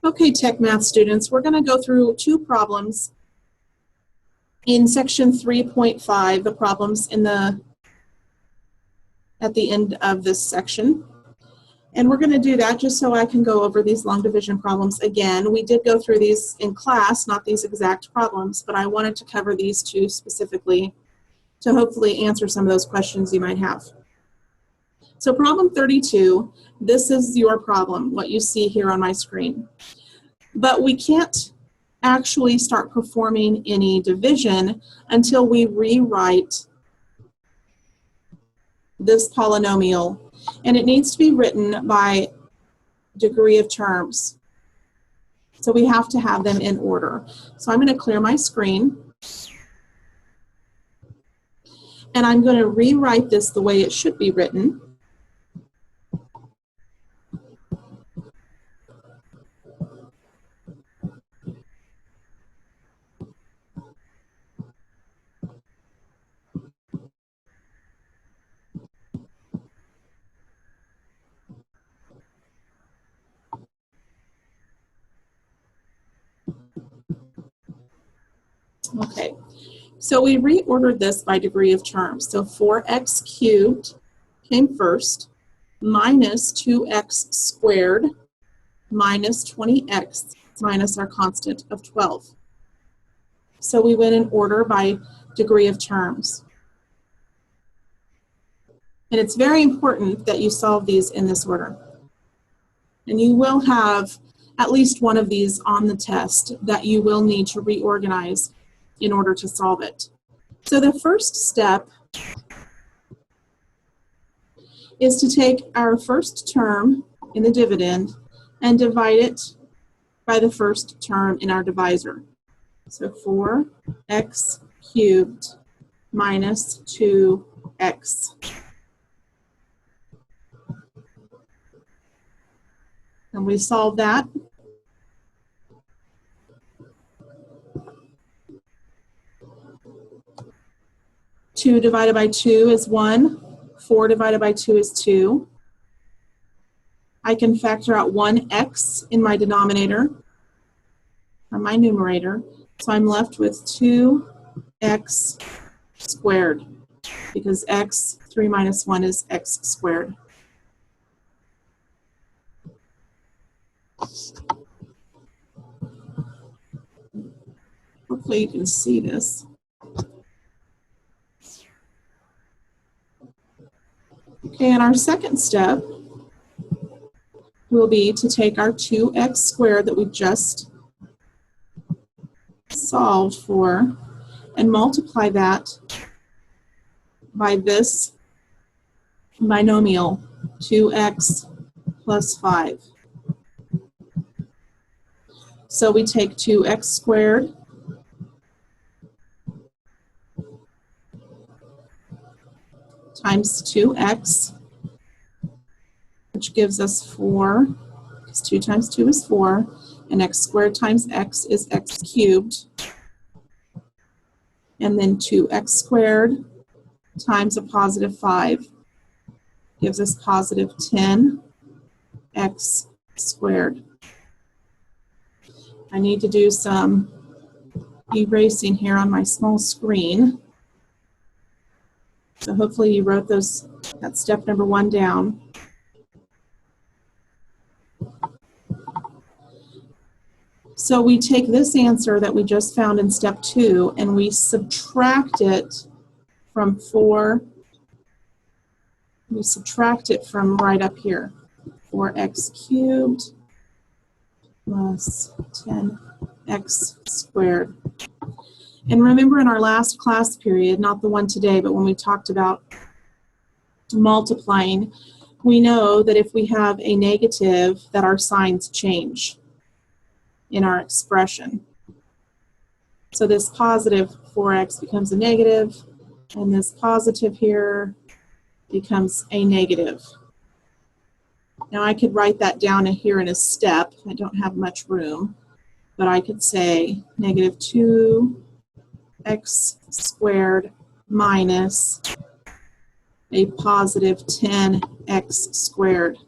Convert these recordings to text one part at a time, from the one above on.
Okay, Tech Math students, we're going to go through two problems in section 3.5, the problems at the end of this section. And we're going to do that just so I can go over these long division problems again. We did go through these in class, not these exact problems, but I wanted to cover these two specifically to hopefully answer some of those questions you might have. So problem 32, this is your problem, what you see here on my screen. But we can't actually start performing any division until we rewrite this polynomial, and it needs to be written by degree of terms. So we have to have them in order. So I'm going to clear my screen, and I'm going to rewrite this the way it should be written. Okay, so we reordered this by degree of terms. So 4x cubed came first, minus 2x squared, minus 20x, minus our constant of 12. So we went in order by degree of terms. And it's very important that you solve these in this order. And you will have at least one of these on the test that you will need to reorganize in order to solve it. So the first step is to take our first term in the dividend and divide it by the first term in our divisor. So 4x cubed minus 2x. And we solve that. 2 divided by 2 is 1. 4 divided by 2 is 2. I can factor out 1x in my denominator, or my numerator, so I'm left with 2x squared, because 3 minus 1 is x squared. Hopefully you can see this. Okay, and our second step will be to take our 2x squared that we just solved for and multiply that by this binomial, 2x plus 5. So we take 2x squared times 2x, which gives us 4, because 2 times 2 is 4, and x squared times x is x cubed. And then 2x squared times a positive 5 gives us positive 10x squared. I need to do some erasing here on my small screen. So hopefully you wrote that step number 1 down. So we take this answer that we just found in step 2 and we subtract it from 4. We subtract it from right up here. 4x cubed plus 10x squared. And remember in our last class period, not the one today, but when we talked about multiplying, we know that if we have a negative, that our signs change in our expression. So this positive 4x becomes a negative, and this positive here becomes a negative. Now I could write that down here in a step. I don't have much room, but I could say negative 2x squared minus a positive 10x squared.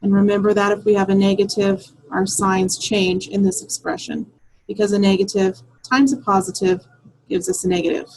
And remember that if we have a negative, our signs change in this expression, because a negative times a positive gives us a negative.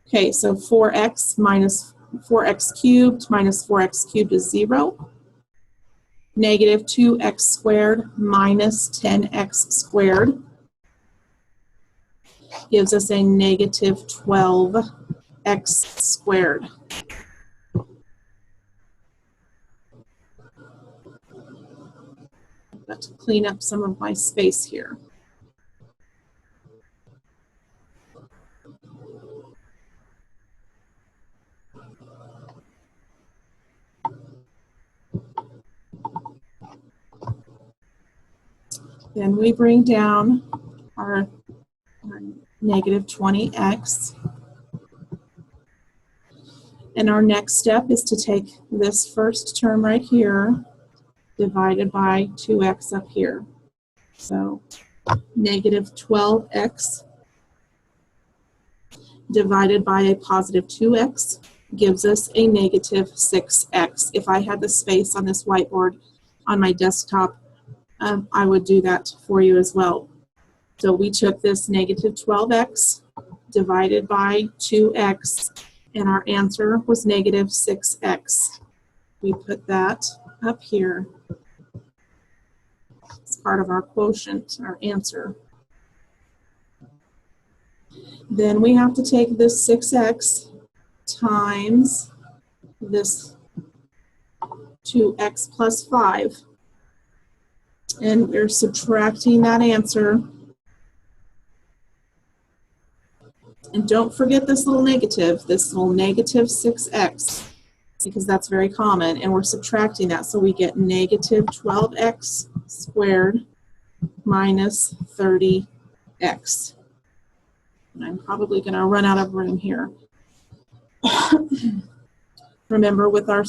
Okay, so 4x minus 4x cubed minus 4x cubed is 0. Negative 2x squared minus 10x squared gives us a negative 12x squared. I've got to clean up some of my space here. Then we bring down our negative 20x. And our next step is to take this first term right here divided by 2x up here. So negative 12x divided by a positive 2x gives us a negative 6x. If I had the space on this whiteboard on my desktop, I would do that for you as well. So we took this negative 12x divided by 2x, and our answer was negative 6x. We put that up here. It's part of our quotient, our answer. Then we have to take this 6x times this 2x plus 5. And we're subtracting that answer. And don't forget this little negative 6x, because that's very common, and we're subtracting that, so we get negative 12x squared minus 30x. And I'm probably going to run out of room here. Remember, with our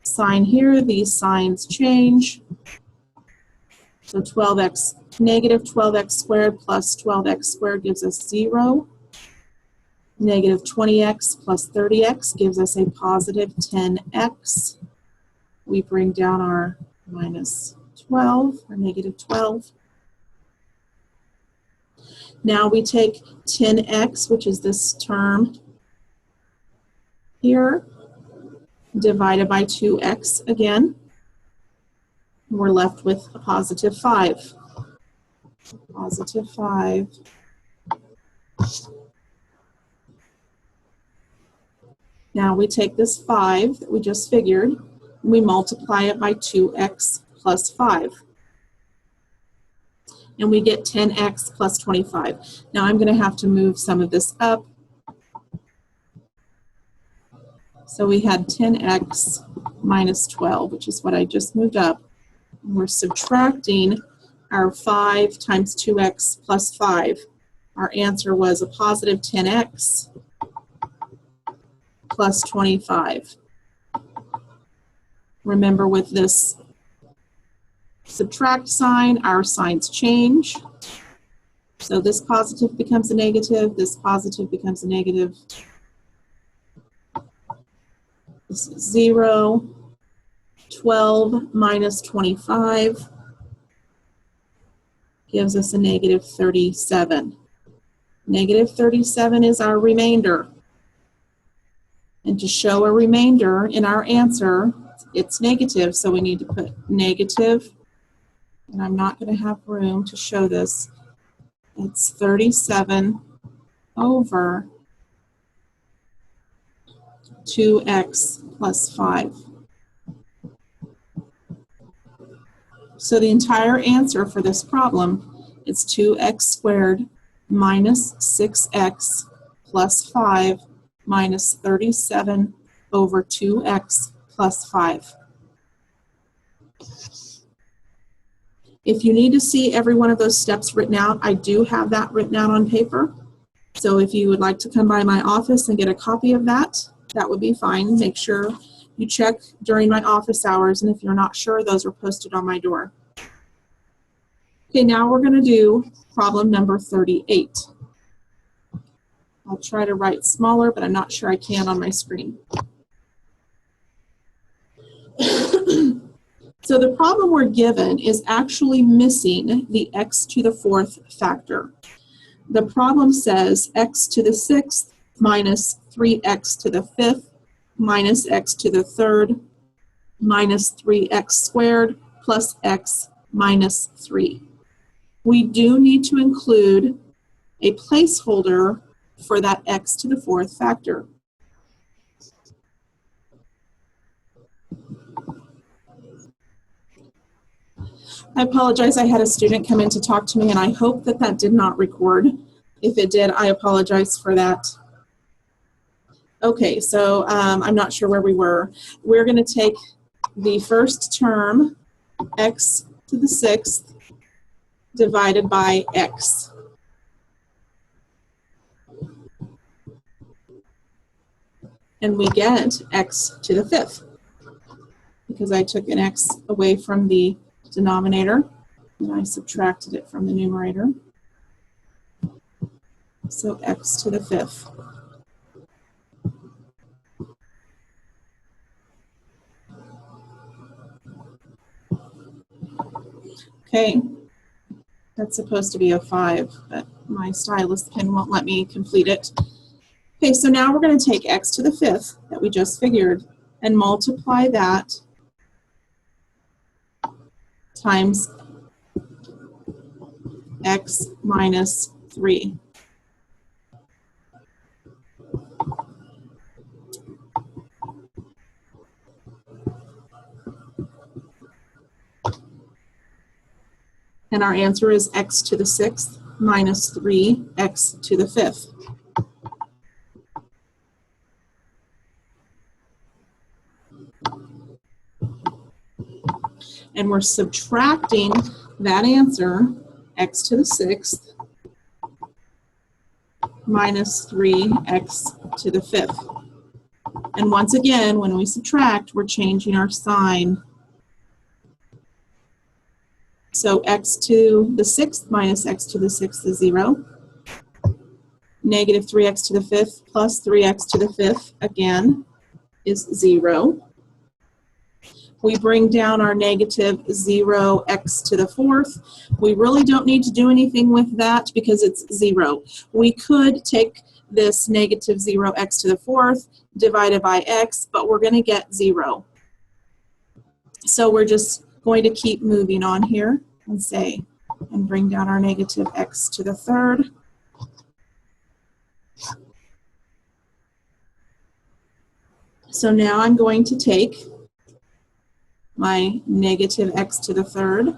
sign here, these signs change. So negative 12x squared plus 12x squared gives us 0. Negative 20x plus 30x gives us a positive 10x. We bring down our minus 12, or negative 12. Now we take 10x, which is this term here, divided by 2x again. We're left with a positive 5. Positive 5. Now we take this 5 that we just figured, and we multiply it by 2x plus 5. And we get 10x plus 25. Now I'm going to have to move some of this up. So we had 10x minus 12, which is what I just moved up. And we're subtracting our 5 times 2x plus 5. Our answer was a positive 10x plus 25. Remember, with this subtract sign, our signs change. So this positive becomes a negative, this positive becomes a negative. This is 0. 12 minus 25 gives us a negative 37. Negative 37 is our remainder. And to show a remainder in our answer, it's negative, so we need to put negative, and I'm not going to have room to show this. It's 37 over 2x plus 5. So the entire answer for this problem is 2x squared minus 6x plus 5 minus 37 over 2x plus 5. If you need to see every one of those steps written out, I do have that written out on paper. So if you would like to come by my office and get a copy of that, that would be fine. Make sure you check during my office hours, and if you're not sure, those are posted on my door. Okay, now we're going to do problem number 38. I'll try to write smaller, but I'm not sure I can on my screen. So So the problem we're given is actually missing the x to the fourth factor. The problem says x to the sixth minus 3x to the fifth minus x to the third minus 3x squared plus x minus 3. We do need to include a placeholder for that x to the fourth factor. I apologize, I had a student come in to talk to me, and I hope that that did not record. If it did, I apologize for that. Okay, so I'm not sure where we were. We're going to take the first term, x to the sixth, divided by x. And we get x to the fifth, because I took an x away from the denominator, and I subtracted it from the numerator. So x to the fifth. Okay, that's supposed to be a 5, but my stylus pen won't let me complete it. Okay, so now we're going to take x to the fifth that we just figured and multiply that times x minus 3. And our answer is x to the sixth minus 3x to the fifth. And we're subtracting that answer, x to the sixth minus 3x to the fifth. And once again, when we subtract, we're changing our sign. So x to the sixth minus x to the sixth is 0. Negative 3x to the fifth plus 3x to the fifth, again, is 0. We bring down our negative 0x to the fourth. We really don't need to do anything with that because it's 0. We could take this negative 0x to the fourth divided by x, but we're going to get 0. So we're just going to keep moving on here and say, and bring down our negative x to the third. So now I'm going to take my negative x to the third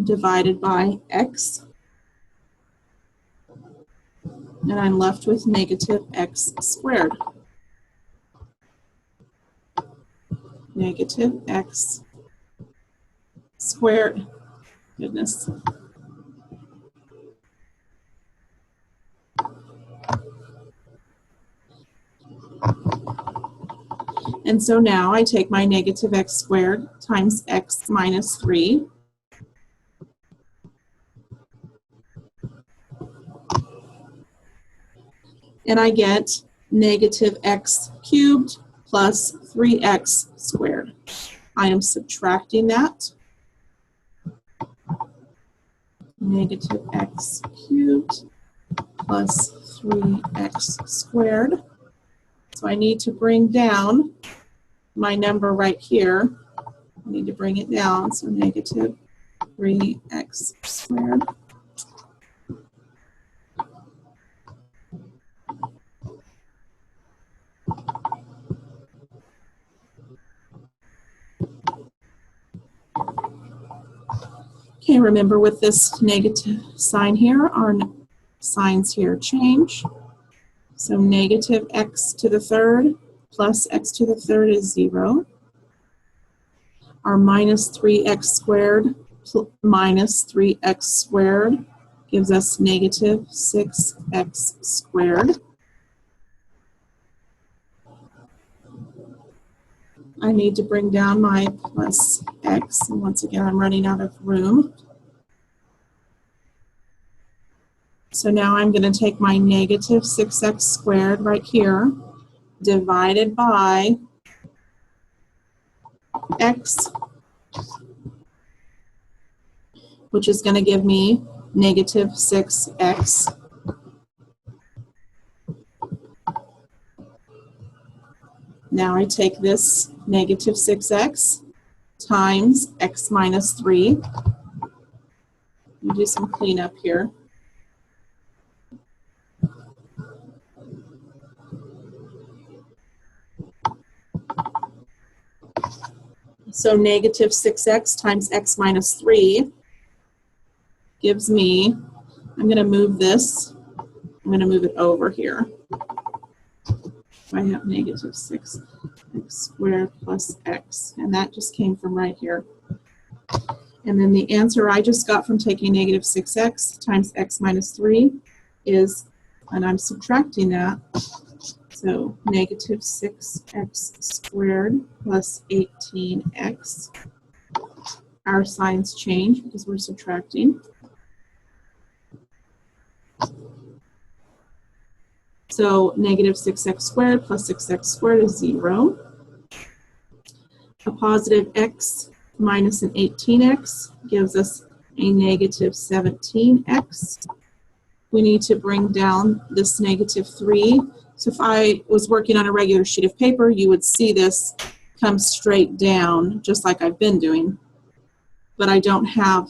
divided by x, and I'm left with negative x squared. Negative x squared. Goodness. And so now I take my negative x squared times x minus 3. And I get negative x cubed plus 3x squared. I am subtracting that. Negative x cubed plus 3x squared. So I need to bring down my number right here. I need to bring it down, so negative 3x squared. Okay, remember with this negative sign here, our signs here change. So negative x to the third plus x to the third is 0. Our minus 3x squared minus 3x squared gives us negative 6x squared. I need to bring down my plus x, and once again I'm running out of room. So now I'm going to take my negative 6x squared right here, divided by x, which is going to give me negative 6x. Now I take this negative 6x times x minus 3. Let me do some cleanup here. So negative 6x times x minus 3 gives me, I'm going to move this, I'm going to move it over here. I have negative 6x squared plus x, and that just came from right here. And then the answer I just got from taking negative 6x times x minus 3 is, and I'm subtracting that, so negative 6x squared plus 18x. Our signs change because we're subtracting. So negative 6x squared plus 6x squared is 0. A positive x minus an 18x gives us a negative 17x. We need to bring down this negative 3. So if I was working on a regular sheet of paper, you would see this come straight down, just like I've been doing. But I don't have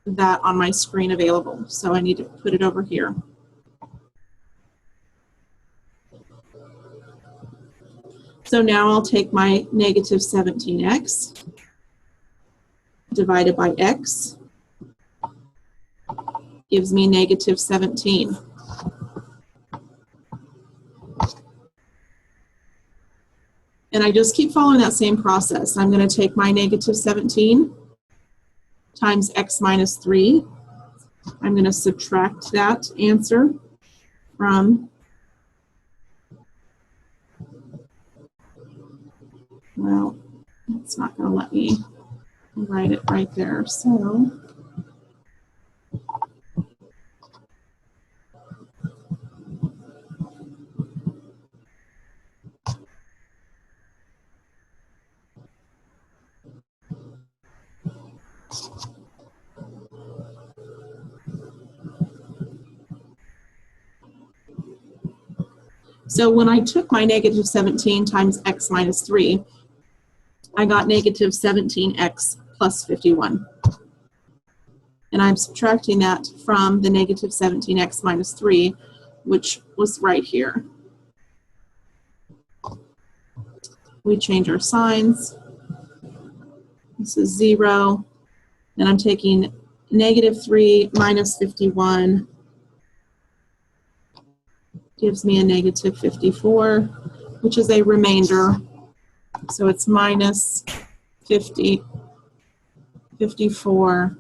that on my screen available, so I need to put it over here. So now I'll take my negative 17x divided by x, gives me negative 17. And I just keep following that same process. I'm going to take my negative 17 times x minus 3. I'm going to subtract that answer from, well, it's not going to let me write it right there. So when I took my negative 17 times x minus 3, I got negative 17x plus 51. And I'm subtracting that from the negative 17x minus 3, which was right here. We change our signs. This is 0. And I'm taking negative 3 minus 51 gives me a negative 54, which is a remainder. So it's minus 54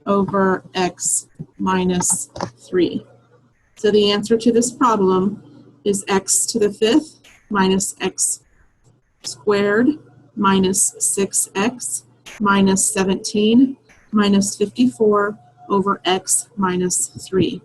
over x minus 3. So the answer to this problem is x to the 5th minus x squared minus 6x minus 17 minus 54 over x minus 3.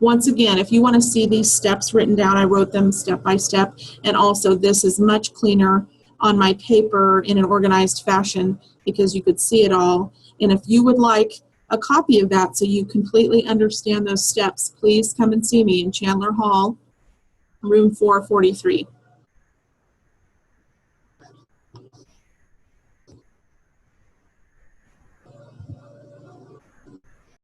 Once again, if you want to see these steps written down, I wrote them step by step, and also this is much cleaner on my paper in an organized fashion because you could see it all. And if you would like a copy of that so you completely understand those steps, please come and see me in Chandler Hall, room 443.